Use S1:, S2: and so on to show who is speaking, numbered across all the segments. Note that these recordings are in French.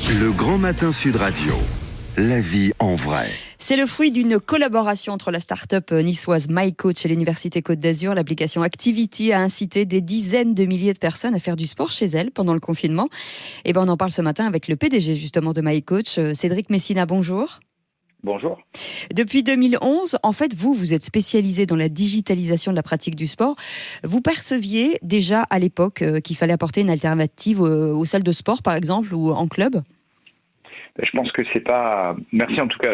S1: Le Grand Matin Sud Radio. La vie en vrai.
S2: C'est le fruit d'une collaboration entre la start-up niçoise MyCoach et l'Université Côte d'Azur. L'application Activity a incité des dizaines de milliers de personnes à faire du sport chez elles pendant le confinement. Et on en parle ce matin avec le PDG justement de MyCoach, Cédric Messina. Bonjour.
S3: Bonjour.
S2: Depuis 2011, en fait, vous êtes spécialisé dans la digitalisation de la pratique du sport. Vous perceviez déjà à l'époque qu'il fallait apporter une alternative aux salles de sport, par exemple, ou en club ?
S3: Je pense que c'est pas. Merci en tout cas.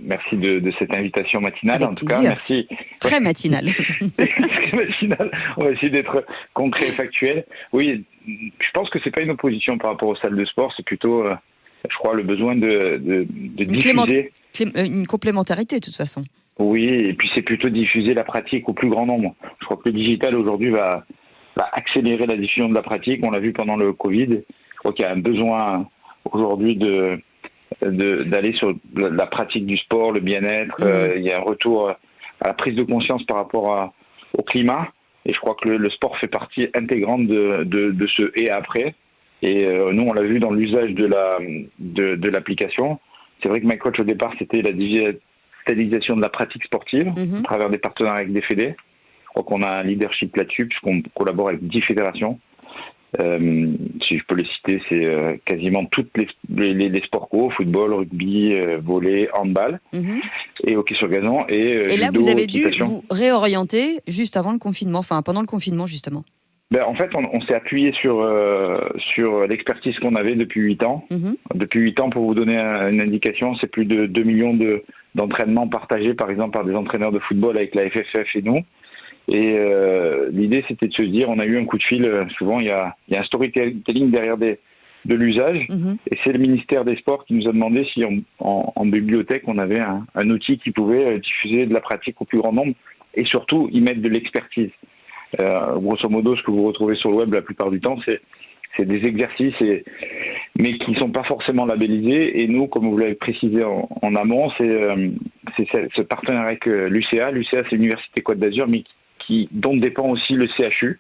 S3: Merci de cette invitation matinale.
S2: Avec
S3: en tout
S2: plaisir.
S3: cas, merci.
S2: Très matinale.
S3: Très matinale. On va essayer d'être concret et factuel. Oui, je pense que c'est pas une opposition par rapport aux salles de sport. C'est plutôt, je crois, le besoin de diffuser.
S2: Une complémentarité, de toute façon.
S3: Oui, et puis c'est plutôt diffuser la pratique au plus grand nombre. Je crois que le digital aujourd'hui va accélérer la diffusion de la pratique. On l'a vu pendant le Covid. Je crois qu'il y a un besoin aujourd'hui d'aller sur la pratique du sport, le bien-être. Il y a un retour à la prise de conscience par rapport au climat. Et je crois que le sport fait partie intégrante de ce et après. Et nous, on l'a vu dans l'usage de l'application. C'est vrai que MyCoach, au départ, c'était la digitalisation de la pratique sportive à travers des partenariats avec des fédés. Je crois qu'on a un leadership là-dessus puisqu'on collabore avec 10 fédérations. Si je peux les citer, c'est quasiment toutes les sports co, football, rugby, volley, handball et hockey sur gazon. Et
S2: là,
S3: judo,
S2: vous avez dû
S3: équitation.
S2: vous réorienter juste avant le confinement, enfin pendant le confinement justement.
S3: En fait, on s'est appuyé sur l'expertise qu'on avait depuis 8 ans. Depuis 8 ans, pour vous donner une indication, c'est plus de 2 millions d'entraînements partagés, par exemple, par des entraîneurs de football avec la FFF et nous. Et l'idée, c'était de se dire, on a eu un coup de fil, souvent il y a un storytelling derrière de l'usage, et c'est le ministère des Sports qui nous a demandé si en bibliothèque, on avait un outil qui pouvait diffuser de la pratique au plus grand nombre, et surtout y mettre de l'expertise. Grosso modo, ce que vous retrouvez sur le web la plupart du temps, c'est des exercices, mais qui ne sont pas forcément labellisés. Et nous, comme vous l'avez précisé en amont, c'est ce partenariat avec l'UCA. L'UCA, c'est l'Université Côte d'Azur, mais dont dépend aussi le CHU.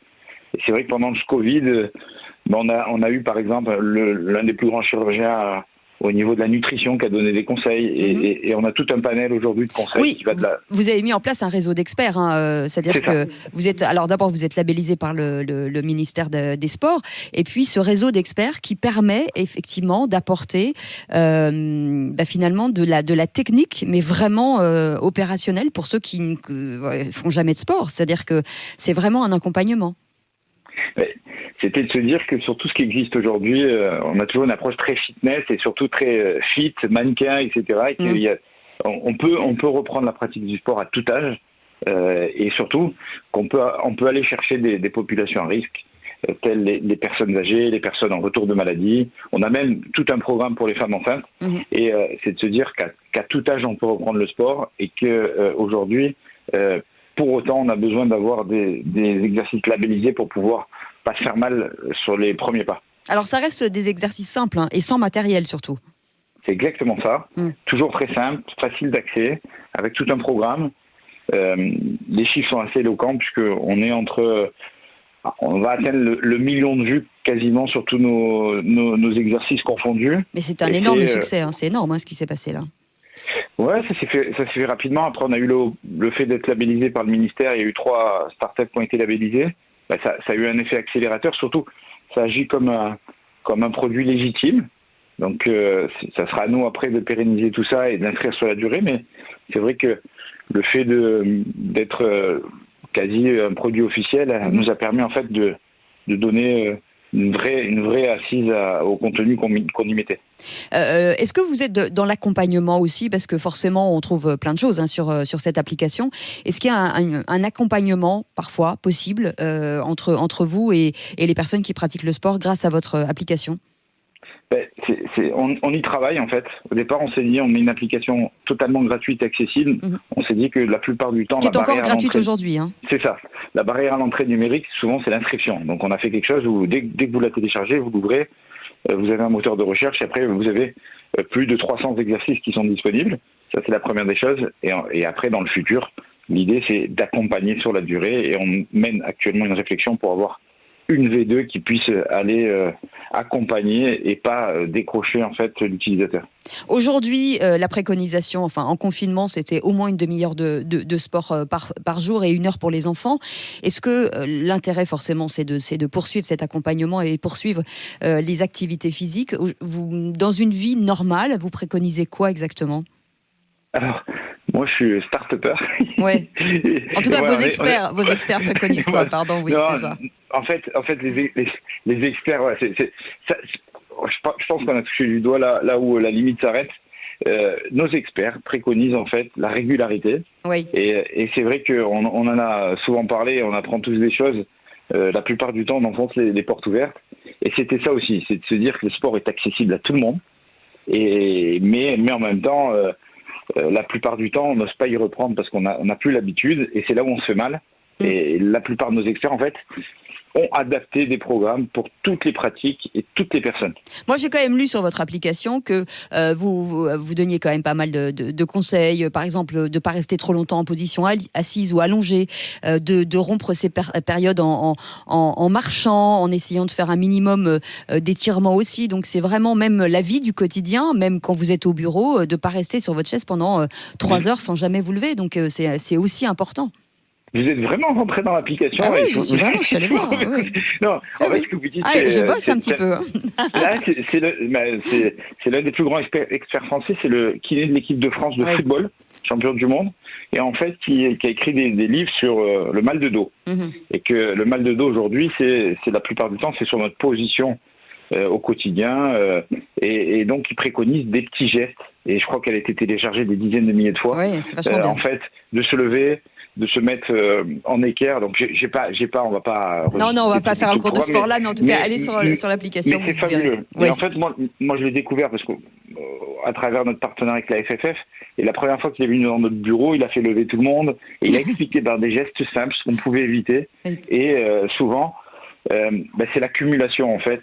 S3: Et c'est vrai que pendant ce Covid, on a eu par exemple l'un des plus grands chirurgiens au niveau de la nutrition qui a donné des conseils et on a tout un panel aujourd'hui de conseils.
S2: Oui,
S3: qui va de la...
S2: vous avez mis en place un réseau d'experts, c'est-à-dire que vous êtes, alors d'abord vous êtes labellisé par le ministère des Sports, et puis ce réseau d'experts qui permet effectivement d'apporter finalement de la technique, mais vraiment opérationnelle pour ceux qui ne font jamais de sport, c'est-à-dire que c'est vraiment un accompagnement.
S3: C'était de se dire que sur tout ce qui existe aujourd'hui, on a toujours une approche très fitness et surtout très fit, mannequin, etc. Et on peut reprendre la pratique du sport à tout âge et surtout qu'on peut aller chercher des populations à risque, telles les personnes âgées, les personnes en retour de maladie. On a même tout un programme pour les femmes enceintes. Et c'est de se dire qu'à tout âge, on peut reprendre le sport et qu'aujourd'hui, pour autant, on a besoin d'avoir des exercices labellisés pour pouvoir pas se faire mal sur les premiers pas. Alors
S2: ça reste des exercices simples et sans matériel surtout.
S3: C'est exactement ça. Toujours très simple, facile d'accès, avec tout un programme. Les chiffres sont assez éloquents puisqu'on est on va atteindre le million de vues quasiment sur tous nos exercices confondus.
S2: Mais c'est un énorme succès, c'est énorme ce qui s'est passé là.
S3: Ouais, ça s'est fait rapidement. Après, on a eu le fait d'être labellisé par le ministère. Il y a eu 3 startups qui ont été labellisées. Ça a eu un effet accélérateur. Surtout, ça agit comme un produit légitime. Donc, ça sera à nous après de pérenniser tout ça et d'inscrire sur la durée. Mais c'est vrai que le fait d'être quasi un produit officiel nous a permis en fait de donner une vraie assise au contenu qu'on y mettait.
S2: Est-ce que vous êtes dans l'accompagnement aussi, parce que forcément on trouve plein de choses sur cette application. Est-ce qu'il y a un accompagnement parfois possible entre vous et les personnes qui pratiquent le sport grâce à votre application ?
S3: On y travaille en fait. Au départ, on s'est dit on met une application totalement gratuite et accessible. On s'est dit que la plupart du temps,
S2: qui est encore gratuite aujourd'hui.
S3: C'est ça. La barrière à l'entrée numérique, souvent, c'est l'inscription. Donc, on a fait quelque chose où dès que vous la téléchargez, vous l'ouvrez, vous avez un moteur de recherche et après, vous avez plus de 300 exercices qui sont disponibles. Ça, c'est la première des choses. Et après, dans le futur, l'idée, c'est d'accompagner sur la durée et on mène actuellement une réflexion pour avoir une V2 qui puisse aller accompagner et pas décrocher en fait l'utilisateur.
S2: Aujourd'hui, la préconisation, en confinement, c'était au moins une demi-heure de sport par jour et 1 heure pour les enfants. Est-ce que l'intérêt, forcément, c'est de poursuivre cet accompagnement et poursuivre les activités physiques? Vous, dans une vie normale, vous préconisez quoi exactement?
S3: Alors, moi, je suis start-upper.
S2: Ouais. En tout cas, vos experts préconisent quoi? Pardon, oui, c'est ça.
S3: En fait, les experts, ouais, je pense qu'on a touché du doigt là où la limite s'arrête. Nos experts préconisent en fait la régularité.
S2: Oui.
S3: Et c'est vrai qu'on en a souvent parlé, on apprend tous des choses. La plupart du temps, on enfonce les portes ouvertes. Et c'était ça aussi, c'est de se dire que le sport est accessible à tout le monde. Mais en même temps, la plupart du temps, on n'ose pas y reprendre parce qu'on n'a plus l'habitude. Et c'est là où on se fait mal. Et la plupart de nos experts, en fait, ont adapté des programmes pour toutes les pratiques et toutes les personnes.
S2: Moi, j'ai quand même lu sur votre application que vous donniez quand même pas mal de conseils, par exemple, de ne pas rester trop longtemps en position assise ou allongée, de rompre ces périodes en marchant, en essayant de faire un minimum d'étirement aussi. Donc, c'est vraiment même la vie du quotidien, même quand vous êtes au bureau, de ne pas rester sur votre chaise pendant 3 heures sans jamais vous lever. Donc, c'est aussi important.
S3: Vous êtes vraiment rentré dans l'application.
S2: Ah oui, je suis allé voir. Oui.
S3: Non, en fait, ce que vous dites,
S2: je bosse un petit peu.
S3: Là, c'est l'un des plus grands experts français, c'est le kiné de l'équipe de France de football, champion du monde, et en fait, qui a écrit des livres sur le mal de dos. Et que le mal de dos aujourd'hui, c'est la plupart du temps, c'est sur notre position au quotidien, et donc il préconise des petits gestes. Et je crois qu'elle a été téléchargée des dizaines de milliers de fois.
S2: Oui, c'est vachement bien.
S3: En fait, de se lever, de se mettre en équerre. Donc on va pas.
S2: Non, on va pas faire un cours de sport là, mais en tout cas, allez sur l'application.
S3: Mais c'est fabuleux. Et en fait, moi, je l'ai découvert parce qu'à travers notre partenariat avec la FFF, et la première fois qu'il est venu dans notre bureau, il a fait lever tout le monde et il a expliqué des gestes simples ce qu'on pouvait éviter. Et souvent, c'est l'accumulation en fait.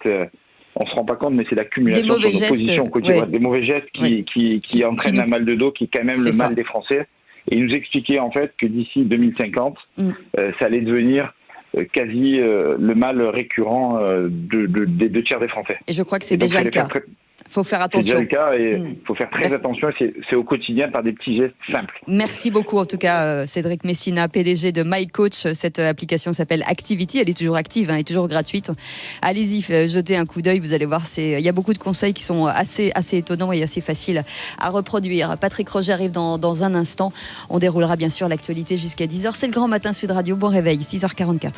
S3: On se rend pas compte, mais c'est l'accumulation sur nos positions quotidiennes, des mauvais gestes qui entraînent un mal de dos, qui est quand même le mal des Français. Et il nous expliquait en fait que d'ici 2050, ça allait devenir quasi le mal récurrent des 2 tiers des Français.
S2: Et je crois que c'est déjà le cas. Il faut faire attention.
S3: C'est déjà le cas et il faut faire très attention. C'est au quotidien par des petits gestes simples.
S2: Merci beaucoup en tout cas Cédric Messina, PDG de MyCoach. Cette application s'appelle Activity. Elle est toujours active, elle est toujours gratuite. Allez-y, jetez un coup d'œil. Vous allez voir, il y a beaucoup de conseils qui sont assez étonnants et assez faciles à reproduire. Patrick Roger arrive dans un instant. On déroulera bien sûr l'actualité jusqu'à 10h. C'est le Grand Matin Sud Radio. Bon réveil, 6h44.